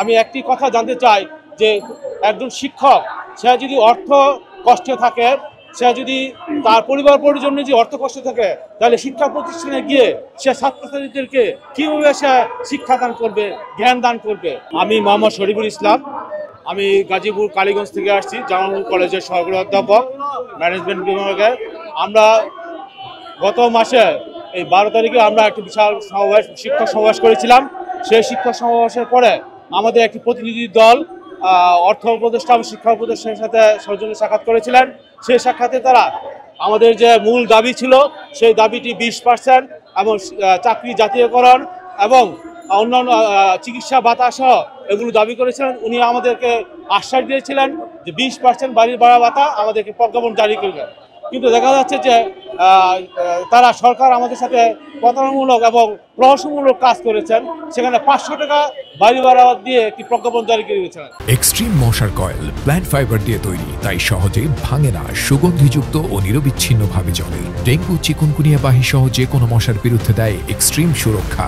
আমি একটি কথা জানতে চাই যে একজন শিক্ষক সে যদি অর্থ কষ্টে থাকে, সে যদি তার পরিবার পরিজনের যে অর্থ কষ্ট থাকে, তাহলে শিক্ষা প্রতিষ্ঠানে গিয়ে সে ছাত্রছাত্রীদেরকে কীভাবে সে শিক্ষাদান করবে, জ্ঞান দান করবে। আমি মোহাম্মদ শরীফুল ইসলাম, আমি গাজীপুর কালীগঞ্জ থেকে আসছি, জামালপুর কলেজের সহকারী অধ্যাপক ম্যানেজমেন্ট বিভাগে। আমরা গত মাসে এই 12 তারিখে আমরা একটি বিশাল সমাবেশ, শিক্ষক সমাবেশ করেছিলাম। সেই শিক্ষক সমাবেশের পরে আমাদের একটি প্রতিনিধি দল অর্থ উপদেষ্টা এবং শিক্ষা উপদেষ্টার সাথে সৌজন্য সাক্ষাৎ করেছিলেন। সেই সাক্ষাতে তারা আমাদের যে মূল দাবি ছিল সেই দাবিটি 20% এবং চাকরি জাতীয়করণ এবং অন্যান্য চিকিৎসা ভাতা সহ এগুলো দাবি করেছিলেন। উনি আমাদেরকে আশ্বাস দিয়েছিলেন যে 20% বাড়ির ভাড়া ভাতা আমাদেরকে প্রজ্ঞাপন জারি করবে। কিন্তু দেখা যাচ্ছে যে তারা সরকার আমাদের সাথে প্রতারণামূলক এবং প্রহসনমূলক কাজ করেছেন। সেখানে 500 টাকা বাড়ি ভাড়া দিয়ে একটি প্রজ্ঞাপন জারি করে দিয়েছেন। এক্সট্রিম মশার কয়েল প্ল্যান্ট ফাইবার দিয়ে তৈরি, তাই সহজে ভাঙে না, সুগন্ধিযুক্ত ও নিরবিচ্ছিন্নভাবে জ্বলে। ডেঙ্গু, চিকুনগুনিয়া বাহি সহ যে কোনো মশার বিরুদ্ধে দেয় এক্সট্রিম সুরক্ষা।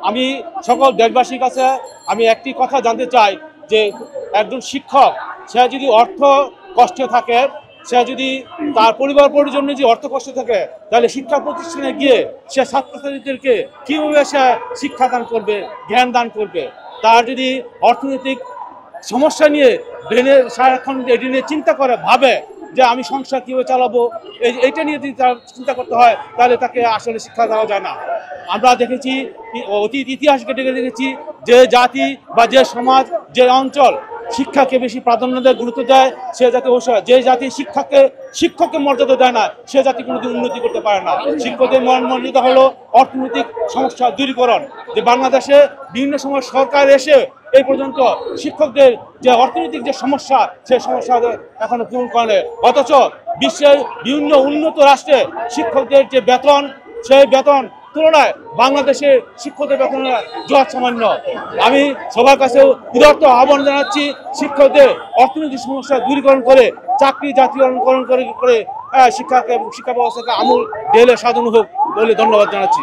আমি সকল দেশবাসীর কাছে আমি একটি কথা জানতে চাই যে একজন শিক্ষক সে যদি অর্থ কষ্টে থাকে, সে যদি তার পরিবার পরিজনের যে অর্থ কষ্ট থাকে, তাহলে শিক্ষা প্রতিষ্ঠানে গিয়ে সে ছাত্রছাত্রীদেরকে কীভাবে সে শিক্ষাদান করবে, জ্ঞান দান করবে। তার যদি অর্থনৈতিক সমস্যা নিয়ে সারাক্ষণ এটি নিয়ে চিন্তা করে, ভাবে যে আমি সংসার কীভাবে চালাবো, এইটা নিয়ে যদি তার চিন্তা করতে হয়, তাহলে তাকে আসলে শিক্ষা দেওয়া যায় না। আমরা দেখেছি, অতীত ইতিহাস ঘেটে দেখেছি, যে জাতি বা যে সমাজ, যে অঞ্চল শিক্ষাকে বেশি প্রাধান্য দেয়, গুরুত্ব দেয়, সে জাতি যে জাতি শিক্ষককে মর্যাদা দেয় না, সে জাতি কোনোদিন উন্নতি করতে পারে না। শিক্ষকদের মর্যাদা হলো অর্থনৈতিক সমস্যা দূরীকরণ। যে বাংলাদেশে বিভিন্ন সময় সরকার এসে এই পর্যন্ত শিক্ষকদের যে অর্থনৈতিক যে সমস্যা, সেই সমস্যা এখনো পূরণ করে। অথচ বিশ্বের বিভিন্ন উন্নত রাষ্ট্রে শিক্ষকদের যে বেতন, সেই বেতন তুলনায় বাংলাদেশের শিক্ষকদের বেতন যথেষ্ট সামান্য। আমি সবার কাছেও উদারত আহ্বান জানাচ্ছি, শিক্ষকদের অর্থনৈতিক সমস্যা দূরীকরণ করে চাকরি জাতীয়করণ করে শিক্ষা ব্যবস্থাকে আমূল ঢেলে সাজানো হোক বলে ধন্যবাদ জানাচ্ছি।